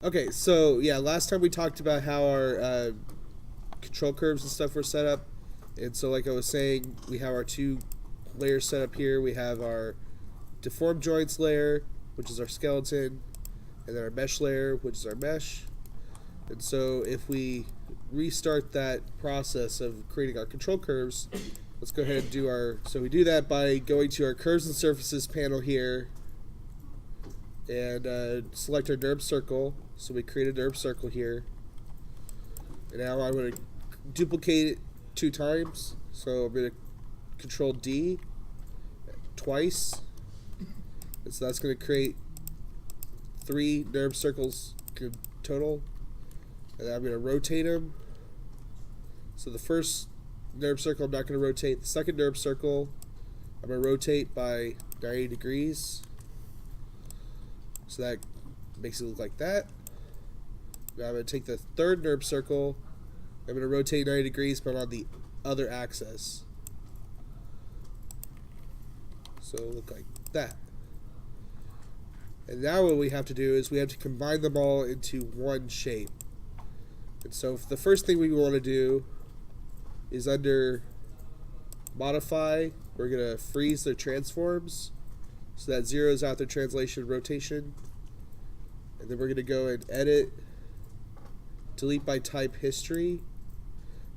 Okay, so yeah, last time we talked about how our control curves and stuff were set up. And so like I was saying, we have our two layers set up here. We have our deformed joints layer, which is our skeleton, and then our mesh layer, which is our mesh. And so if we restart that process of creating our control curves, let's go ahead and do our, so we do that by going to our curves and surfaces panel here and select our NURBS circle. So we create a NURBS circle here. And now I'm going to duplicate it 2 times. So I'm going to Control D twice. And so that's going to create 3 NURBS circles total. And then I'm going to rotate them. So the first NURBS circle I'm not going to rotate. The second NURBS circle I'm going to rotate by 90 degrees. So that makes it look like that. Now I'm going to take the third NURBS circle. I'm going to rotate 90 degrees, but on the other axis. So it'll look like that. And now what we have to do is we have to combine them all into one shape. And so the first thing we want to do is under Modify, we're going to freeze their transforms. So that zeroes out their translation rotation. And then we're going to go and edit, delete by type history.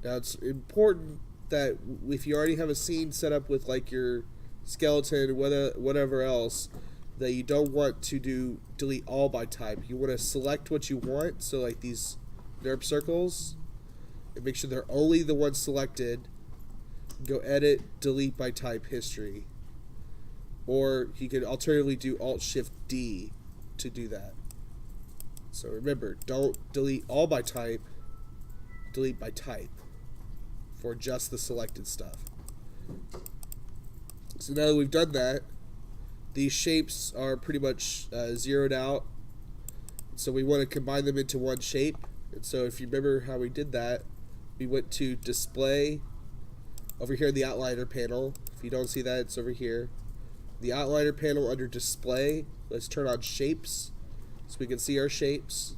Now it's important that if you already have a scene set up with like your skeleton, whatever else, that you don't want to do delete all by type. You want to select what you want, so like these NURBS circles, and make sure they're only the ones selected. Go edit, delete by type history. Or you could alternatively do Alt-Shift-D to do that. So remember, don't delete all by type, delete by type for just the selected stuff. So now that we've done that, these shapes are pretty much zeroed out. So we want to combine them into one shape. And so if you remember how we did that, we went to Display, over here in the Outliner panel. If you don't see that, it's over here. The Outliner panel under Display, let's turn on Shapes so we can see our shapes.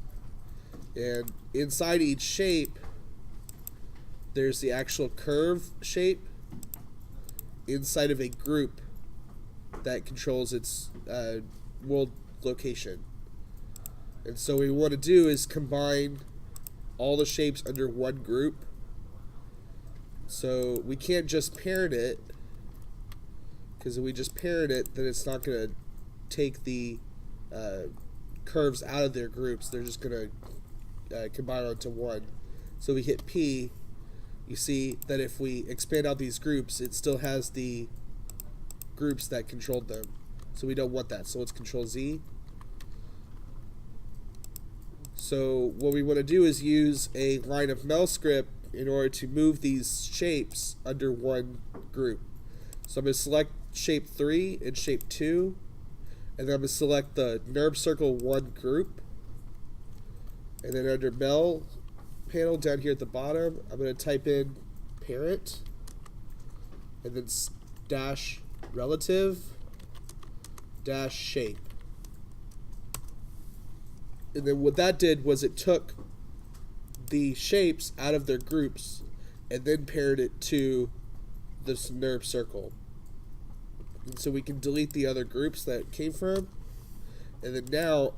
And inside each shape, there's the actual curve shape inside of a group that controls its world location. And so what we want to do is combine all the shapes under one group. So we can't just parent it, because if we just parent it, then it's not going to take the curves out of their groups. They're just going to combine onto one. So we hit P. You see that if we expand out these groups, it still has the groups that controlled them. So we don't want that. So let's Control Z. So what we want to do is use a line of mel script in order to move these shapes under one group. So I'm going to select shape 3 and shape 2, and then I'm going to select the NURBS circle 1 group, and then under mel panel down here at the bottom, I'm going to type in parent, and then dash relative dash shape. And then what that did was it took the shapes out of their groups and then paired it to this NURBS circle. And so we can delete the other groups that it came from. And then now,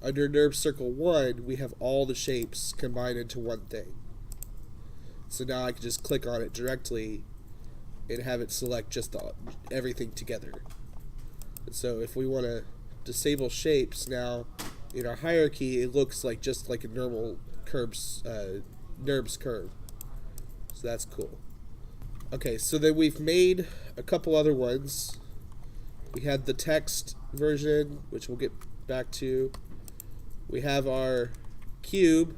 under NURBS circle 1, we have all the shapes combined into one thing. So now I can just click on it directly and have it select just everything together. And so if we want to disable shapes, now in our hierarchy, it looks like just like a normal NURBS curve. So that's cool. Okay, so then we've made a couple other ones. We had the text version, which we'll get back to. We have our cube,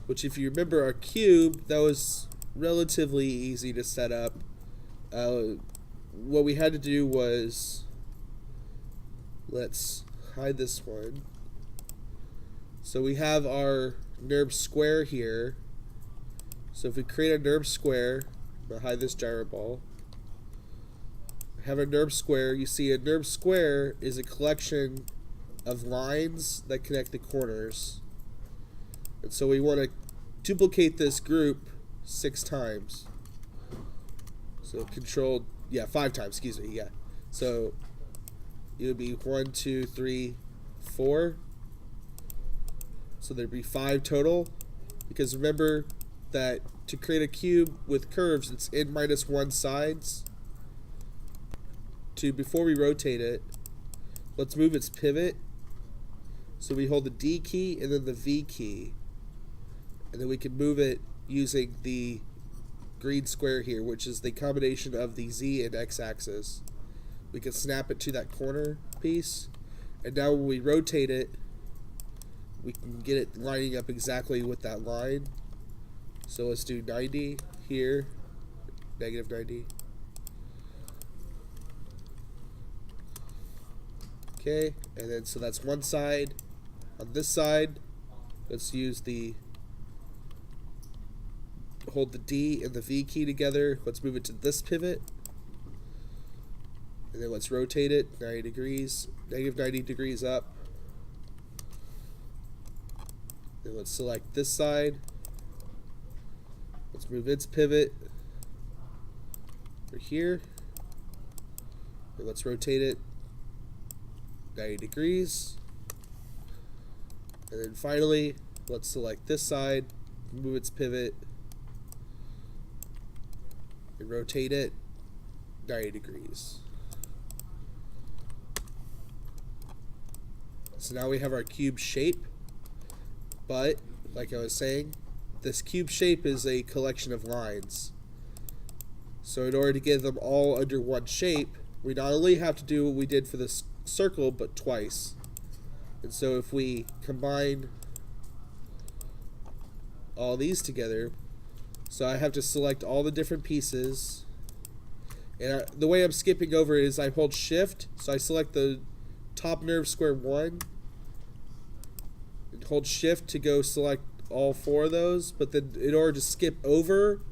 which if you remember our cube, that was relatively easy to set up. What we had to do was, let's hide this one. So we have our NURBS square here. So if we create a NURBS square, I'm going to hide this gyro ball. Have a NURBS square. You see a NURBS square is a collection of lines that connect the corners. And so we want to duplicate this group 6 times. So control, 5 times, excuse me, So it would be 1, 2, 3, 4. So there'd be 5 total. Because remember that to create a cube with curves, it's n minus 1 sides. Before we rotate it, let's move its pivot. So we hold the D key and then the V key. And then we can move it using the green square here, which is the combination of the Z and X axis. We can snap it to that corner piece. And now when we rotate it, we can get it lining up exactly with that line. So let's do 90 here, negative 90. Okay, and then so that's one side. On this side, let's use hold the D and the V key together. Let's move it to this pivot. And then let's rotate it 90 degrees, negative 90 degrees up. Then let's select this side. Let's move its pivot over here. And let's rotate it 90 degrees. And then finally, let's select this side, move its pivot, and rotate it 90 degrees. So now we have our cube shape, but like I was saying, this cube shape is a collection of lines. So in order to get them all under one shape, we not only have to do what we did for this circle, but twice. And so if we combine all these together, so I have to select all the different pieces. And the way I'm skipping over it is I hold shift, so I select the top NURBS square 1, and hold shift to go select all 4 of those. But then in order to skip over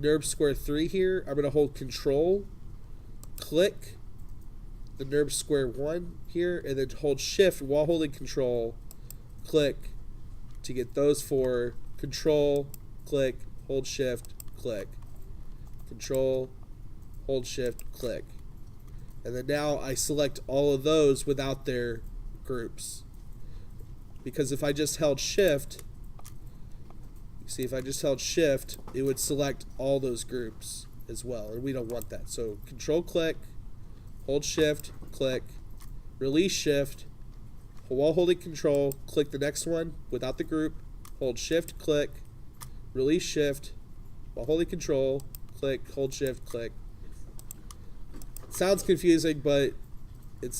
NURBS square 3 here, I'm going to hold control, click the NURBS square 1 here, and then hold shift while holding control, click to get those 4. Control, click, hold shift, click. Control, hold shift, click. And then now I select all of those without their groups. Because if I just held shift, you see, if I just held shift, it would select all those groups as well, and we don't want that. So control, click, hold shift, click, release shift, while holding control, click the next one without the group, hold shift, click, release shift, while holding control, click, hold shift, click. It sounds confusing, but you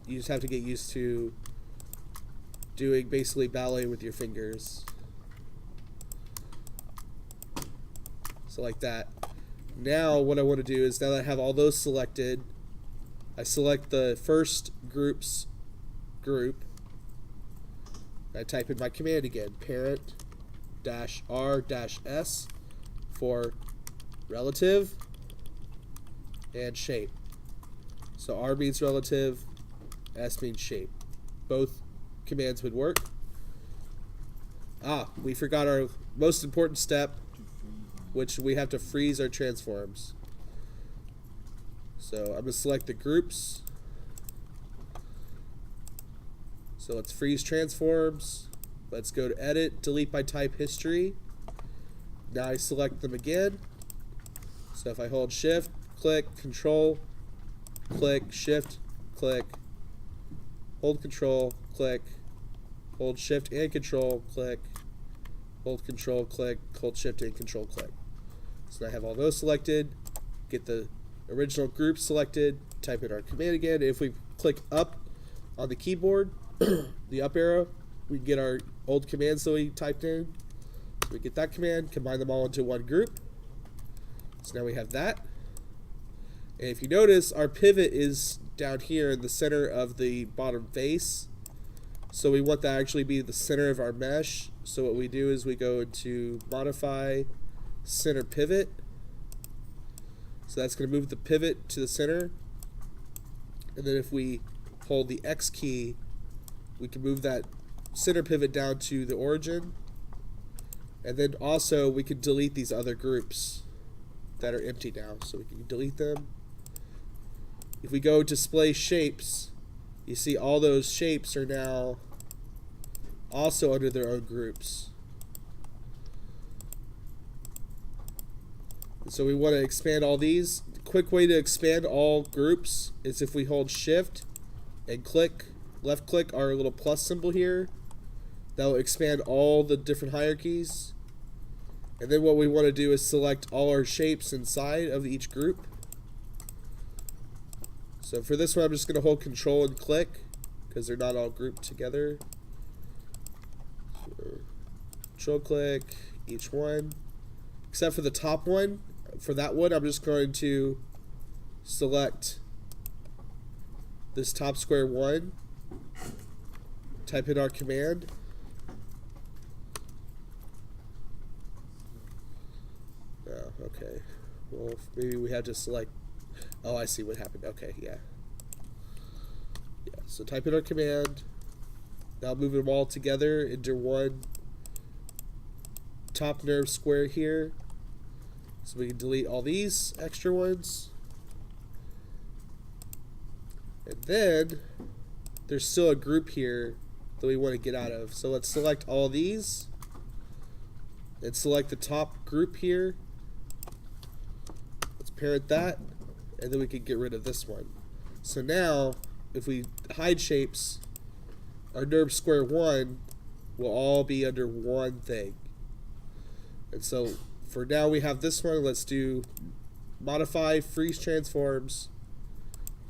just have to get used to doing basically ballet with your fingers. So like that. Now what I want to do is, now that I have all those selected, I select the first group's group. I type in my command again, parent-r-s for relative and shape. So R means relative, S means shape. Both commands would work. We forgot our most important step, which we have to freeze our transforms. So I'm going to select the groups. So let's freeze transforms. Let's go to edit, delete by type history. Now I select them again. So if I hold shift, click, control, click, shift, click, hold control, click, hold shift and control, click, hold control, click, hold shift and control, click. So I have all those selected, get the original group selected, type in our command again. If we click up on the keyboard, the up arrow, we get our old commands that we typed in. We get that command, combine them all into one group. So now we have that. And if you notice, our pivot is down here in the center of the bottom face. So we want that to actually be the center of our mesh. So what we do is we go into modify center pivot. So that's going to move the pivot to the center. And then if we hold the X key, we can move that center pivot down to the origin. And then also we can delete these other groups that are empty now. So we can delete them. If we go display shapes, you see all those shapes are now also under their own groups. So we want to expand all these. The quick way to expand all groups is if we hold shift and click, left click our little plus symbol here. That will expand all the different hierarchies. And then what we want to do is select all our shapes inside of each group. So for this one, I'm just going to hold control and click because they're not all grouped together. So control click each one, except for the top one. For that one, I'm just going to select this top square one, type in our command. Oh, okay. Well, maybe we had to select. Oh, I see what happened. Okay, yeah. Yeah, so type in our command. Now move them all together into one top NURBS square here. So we can delete all these extra ones. And then there's still a group here that we want to get out of. So let's select all these and select the top group here. Let's parent that, and then we can get rid of this one. So now if we hide shapes, our NURBS square 1 will all be under one thing. And so for now we have this one. Let's do modify, freeze transforms,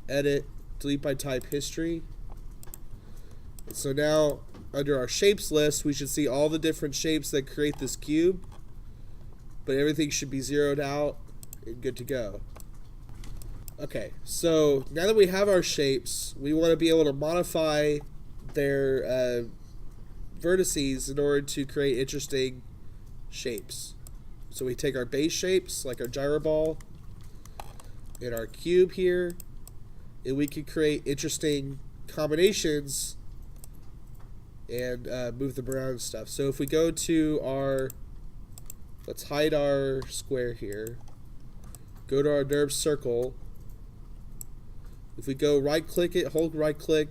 edit, delete by type, history. And so now under our shapes list, we should see all the different shapes that create this cube, but everything should be zeroed out and good to go. Okay, so now that we have our shapes, we want to be able to modify their vertices in order to create interesting shapes. So we take our base shapes, like our gyro ball, and our cube here, and we can create interesting combinations and move them around and stuff. So if we go to our, let's hide our square here, go to our NURBS circle. If we go right click it, hold right click,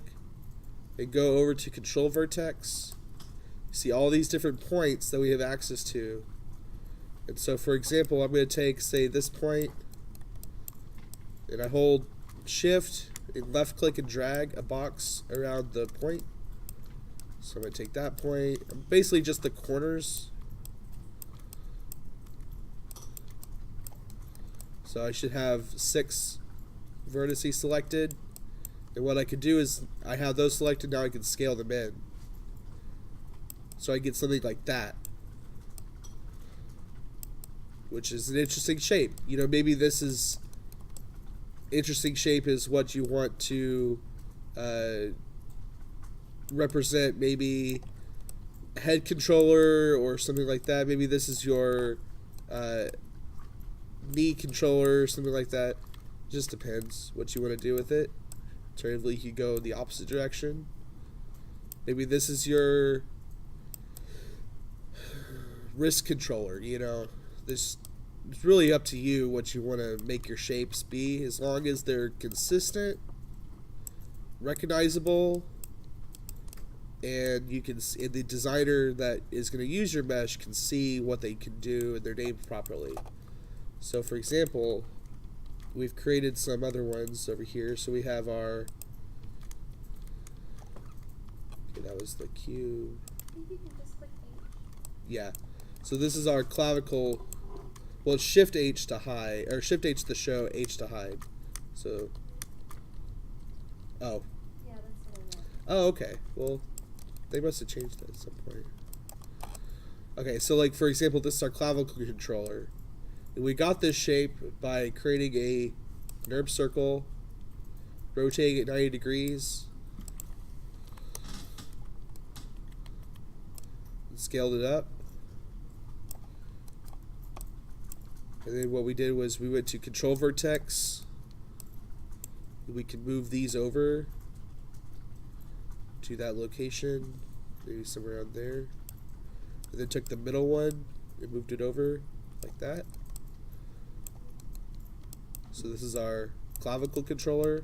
and go over to control vertex, you see all these different points that we have access to. And so for example, I'm going to take, say, this point, and I hold shift and left click and drag a box around the point. So I'm going to take that point, basically just the corners. So I should have 6 vertices selected. And what I could do is, I have those selected, now I can scale them in. So I get something like that, which is an interesting shape. You know, maybe this is interesting shape is what you want to represent, maybe head controller or something like that. Maybe this is your knee controller or something like that. Just depends what you want to do with it. Alternatively, you could go the opposite direction. Maybe this is your wrist controller. You know, this it's really up to you what you want to make your shapes be, as long as they're consistent, recognizable, and you can see, and the designer that is going to use your mesh can see what they can do and they're named properly. So for example, we've created some other ones over here. So we have our, okay, that was the cube. I think you can just click H. Yeah. So this is our clavicle. Well, it's Shift H to hide, or Shift H to show, H to hide. So, oh. Yeah, that's what I meant. Oh, okay. Well, they must have changed that at some point. Okay, so like for example, this is our clavicle controller. And we got this shape by creating a NURBS circle, rotating it 90 degrees, and scaled it up. And then what we did was we went to control vertex. We can move these over to that location, maybe somewhere around there. And then took the middle one and moved it over like that. So this is our clavicle controller.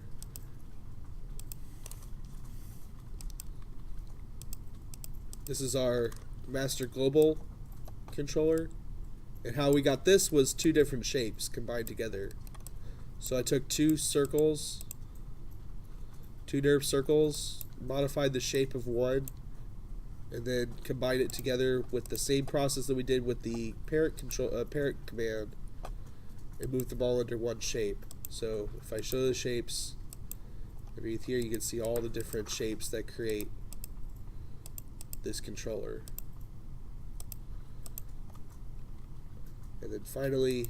This is our master global controller. And how we got this was two different shapes combined together. So I took two circles, two NURBS circles, modified the shape of one, and then combined it together with the same process that we did with the parent command, and moved them all under one shape. So if I show the shapes underneath here, you can see all the different shapes that create this controller. And then finally,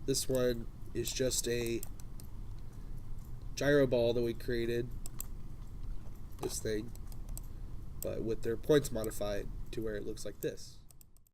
this one is just a gyro ball that we created, this thing, but with their points modified to where it looks like this.